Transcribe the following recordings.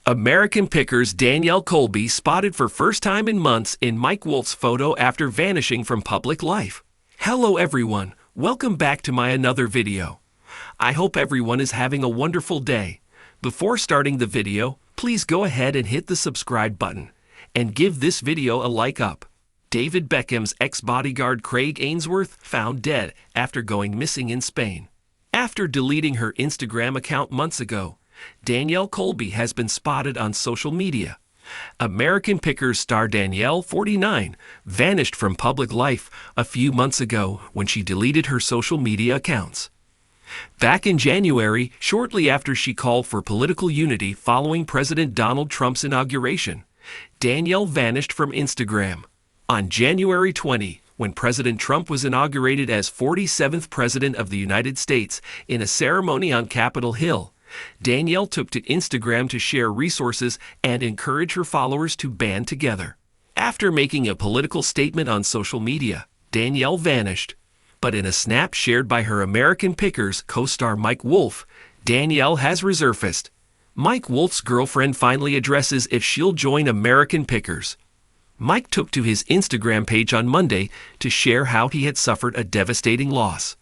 American Pickers Danielle Colby spotted for first time in months in Mike Wolf's photo after vanishing from public life. Hello everyone, welcome back to my another video. I hope everyone is having a wonderful day. Before starting the video, please go ahead and hit the subscribe button and give this video a like up. David Beckham's ex-bodyguard Craig Ainsworth found dead after going missing in Spain. After deleting her Instagram account months ago, Danielle Colby has been spotted on social media. American Pickers star Danielle, 49, vanished from public life a few months ago when she deleted her social media accounts. Back in January, shortly after she called for political unity following President Donald Trump's inauguration, Danielle vanished from Instagram. On January 20, when President Trump was inaugurated as 47th President of the United States in a ceremony on Capitol Hill, Danielle took to Instagram to share resources and encourage her followers to band together. After making a political statement on social media, Danielle vanished. But in a snap shared by her American Pickers co-star Mike Wolf, Danielle has resurfaced. Mike Wolf's girlfriend finally addresses if she'll join American Pickers. Mike took to his Instagram page on Monday to share how he had suffered a devastating loss.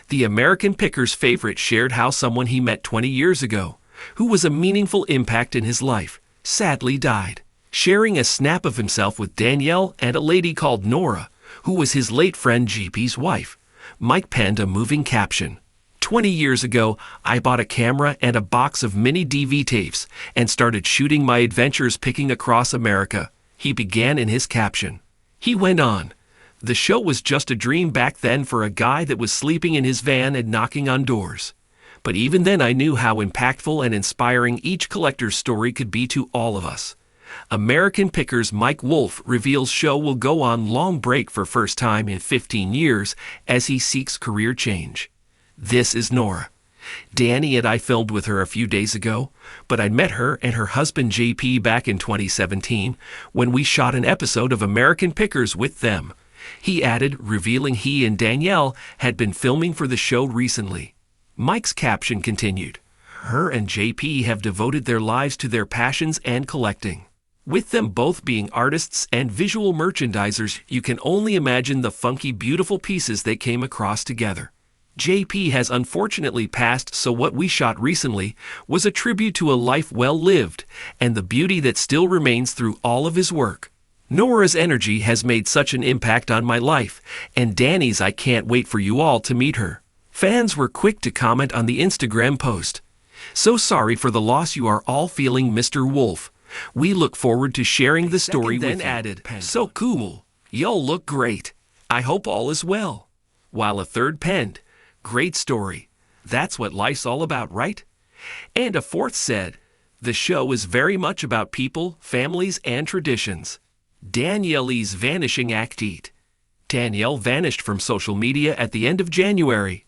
The American Pickers favorite shared how someone he met 20 years ago, who was a meaningful impact in his life, sadly died. Sharing a snap of himself with Danielle and a lady called Nora, who was his late friend GP's wife, Mike penned a moving caption. 20 years ago, I bought a camera and a box of mini DV tapes and started shooting my adventures picking across America, he began in his caption. He went on. The show was just a dream back then for a guy that was sleeping in his van and knocking on doors. But even then I knew how impactful and inspiring each collector's story could be to all of us. American Pickers Mike Wolf reveals show will go on long break for first time in 15 years as he seeks career change. This is Nora. Danny and I filmed with her a few days ago, but I met her and her husband JP back in 2017 when we shot an episode of American Pickers with them. He added, revealing he and Danielle had been filming for the show recently. Mike's caption continued, her and JP have devoted their lives to their passions and collecting. With them both being artists and visual merchandisers, you can only imagine the funky, beautiful pieces they came across together. JP has unfortunately passed, so what we shot recently was a tribute to a life well lived and the beauty that still remains through all of his work. Nora's energy has made such an impact on my life, and Danny's I can't wait for you all to meet her. Fans were quick to comment on the Instagram post. So sorry for the loss you are all feeling, Mr. Wolf. We look forward to sharing the story with you. Then added, so cool. Y'all look great. I hope all is well. While a third penned, great story. That's what life's all about, right? And a fourth said, the show is very much about people, families, and traditions. Danielle's vanishing actite. Danielle vanished from social media at the end of January.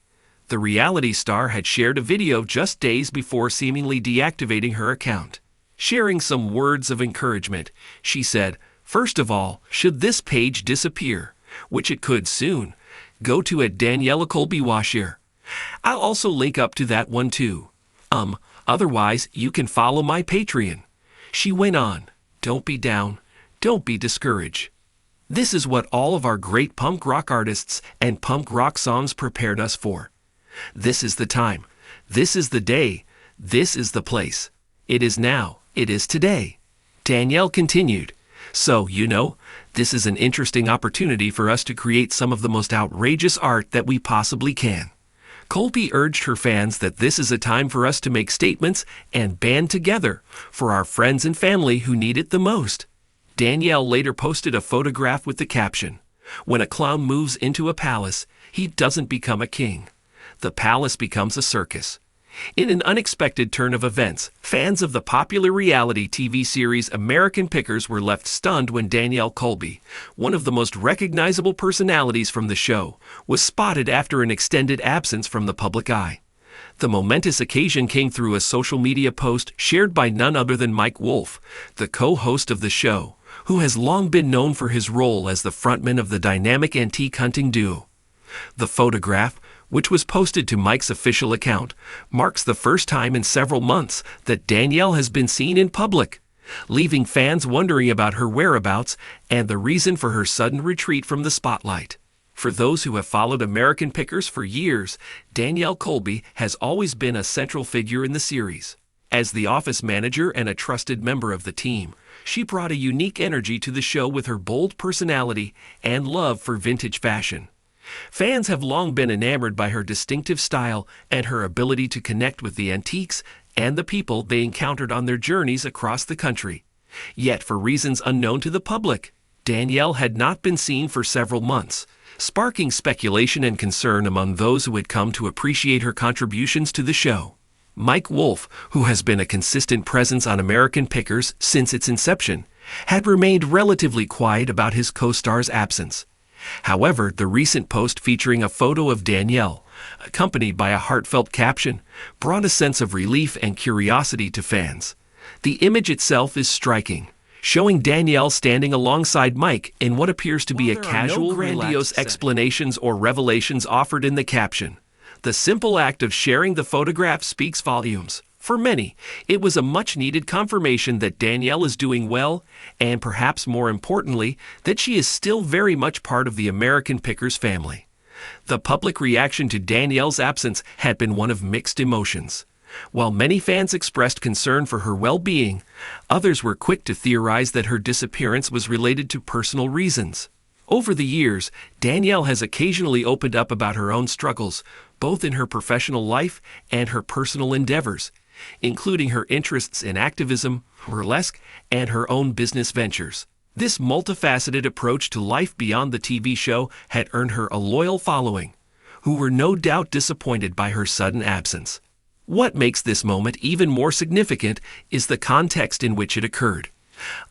The reality star had shared a video just days before seemingly deactivating her account. Sharing some words of encouragement, she said, first of all, should this page disappear, which it could soon, go to @Danielle Colby Washer. I'll also link up to that one too. Otherwise, you can follow my Patreon. She went on, don't be down. Don't be discouraged. This is what all of our great punk rock artists and punk rock songs prepared us for. This is the time. This is the day. This is the place. It is now. It is today. Danielle continued. So, this is an interesting opportunity for us to create some of the most outrageous art that we possibly can. Colby urged her fans that this is a time for us to make statements and band together for our friends and family who need it the most. Danielle later posted a photograph with the caption, when a clown moves into a palace, he doesn't become a king. The palace becomes a circus. In an unexpected turn of events, fans of the popular reality TV series American Pickers were left stunned when Danielle Colby, one of the most recognizable personalities from the show, was spotted after an extended absence from the public eye. The momentous occasion came through a social media post shared by none other than Mike Wolf, the co-host of the show, who has long been known for his role as the frontman of the dynamic antique hunting duo. The photograph, which was posted to Mike's official account, marks the first time in several months that Danielle has been seen in public, leaving fans wondering about her whereabouts and the reason for her sudden retreat from the spotlight. For those who have followed American Pickers for years, Danielle Colby has always been a central figure in the series. As the office manager and a trusted member of the team, she brought a unique energy to the show with her bold personality and love for vintage fashion. Fans have long been enamored by her distinctive style and her ability to connect with the antiques and the people they encountered on their journeys across the country. Yet, for reasons unknown to the public, Danielle had not been seen for several months, sparking speculation and concern among those who had come to appreciate her contributions to the show. Mike Wolfe, who has been a consistent presence on American Pickers since its inception, had remained relatively quiet about his co-star's absence. However, the recent post featuring a photo of Danielle, accompanied by a heartfelt caption, brought a sense of relief and curiosity to fans. The image itself is striking, showing Danielle standing alongside Mike in what appears to be a casual, grandiose explanations or revelations offered in the caption. The simple act of sharing the photograph speaks volumes. For many, it was a much-needed confirmation that Danielle is doing well, and perhaps more importantly, that she is still very much part of the American Pickers family. The public reaction to Danielle's absence had been one of mixed emotions. While many fans expressed concern for her well-being, others were quick to theorize that her disappearance was related to personal reasons. Over the years, Danielle has occasionally opened up about her own struggles, both in her professional life and her personal endeavors, including her interests in activism, burlesque, and her own business ventures. This multifaceted approach to life beyond the TV show had earned her a loyal following, who were no doubt disappointed by her sudden absence. What makes this moment even more significant is the context in which it occurred.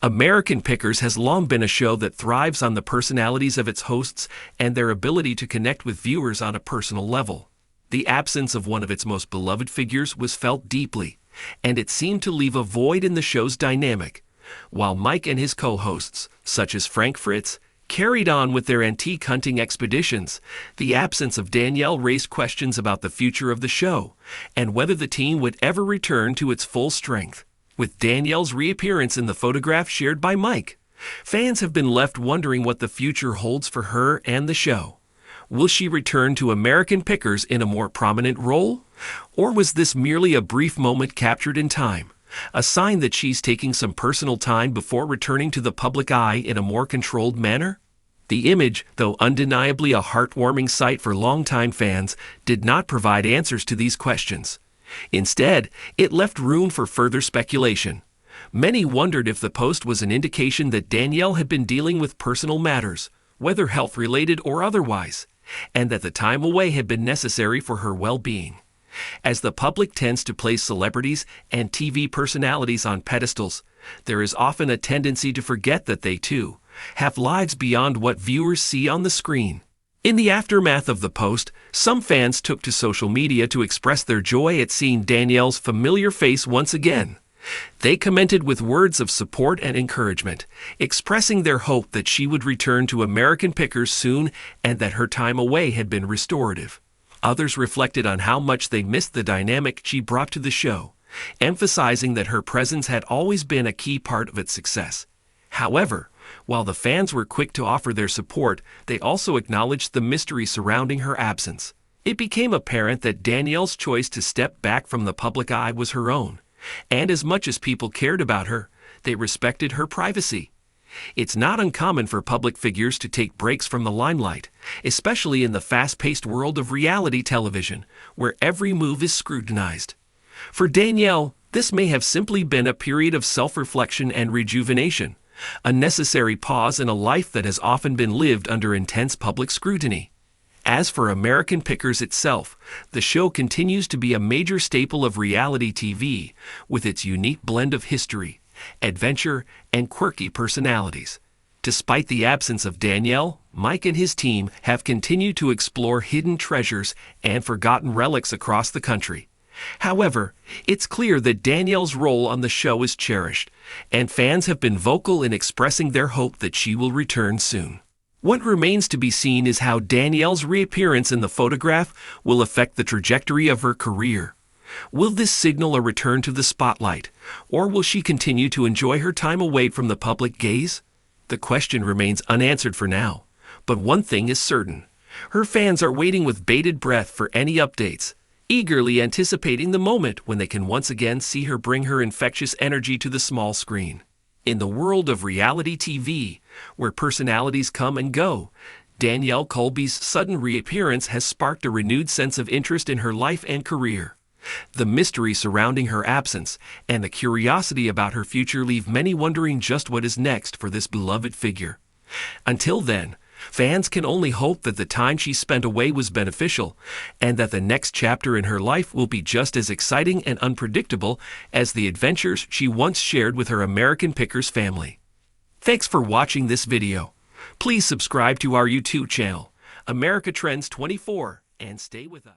American Pickers has long been a show that thrives on the personalities of its hosts and their ability to connect with viewers on a personal level. The absence of one of its most beloved figures was felt deeply, and it seemed to leave a void in the show's dynamic. While Mike and his co-hosts, such as Frank Fritz, carried on with their antique hunting expeditions, the absence of Danielle raised questions about the future of the show and whether the team would ever return to its full strength. With Danielle's reappearance in the photograph shared by Mike, fans have been left wondering what the future holds for her and the show. Will she return to American Pickers in a more prominent role? Or was this merely a brief moment captured in time, a sign that she's taking some personal time before returning to the public eye in a more controlled manner? The image, though undeniably a heartwarming sight for longtime fans, did not provide answers to these questions. Instead, it left room for further speculation. Many wondered if the post was an indication that Danielle had been dealing with personal matters, whether health-related or otherwise, and that the time away had been necessary for her well-being. As the public tends to place celebrities and TV personalities on pedestals, there is often a tendency to forget that they, too, have lives beyond what viewers see on the screen. In the aftermath of the post, some fans took to social media to express their joy at seeing Danielle's familiar face once again. They commented with words of support and encouragement, expressing their hope that she would return to American Pickers soon and that her time away had been restorative. Others reflected on how much they missed the dynamic she brought to the show, emphasizing that her presence had always been a key part of its success. However, while the fans were quick to offer their support, they also acknowledged the mystery surrounding her absence. It became apparent that Danielle's choice to step back from the public eye was her own, and as much as people cared about her, they respected her privacy. It's not uncommon for public figures to take breaks from the limelight, especially in the fast-paced world of reality television, where every move is scrutinized. For Danielle, this may have simply been a period of self-reflection and rejuvenation, a necessary pause in a life that has often been lived under intense public scrutiny. As for American Pickers itself, the show continues to be a major staple of reality TV, with its unique blend of history, adventure, and quirky personalities. Despite the absence of Danielle, Mike and his team have continued to explore hidden treasures and forgotten relics across the country. However, it's clear that Danielle's role on the show is cherished, and fans have been vocal in expressing their hope that she will return soon. What remains to be seen is how Danielle's reappearance in the photograph will affect the trajectory of her career. Will this signal a return to the spotlight, or will she continue to enjoy her time away from the public gaze? The question remains unanswered for now, but one thing is certain. Her fans are waiting with bated breath for any updates, eagerly anticipating the moment when they can once again see her bring her infectious energy to the small screen. In the world of reality TV, where personalities come and go, Danielle Colby's sudden reappearance has sparked a renewed sense of interest in her life and career. The mystery surrounding her absence and the curiosity about her future leave many wondering just what is next for this beloved figure. Until then, fans can only hope that the time she spent away was beneficial and that the next chapter in her life will be just as exciting and unpredictable as the adventures she once shared with her American Pickers family. Thanks for watching this video. Please subscribe to our YouTube channel, America Trends 24, and stay with us.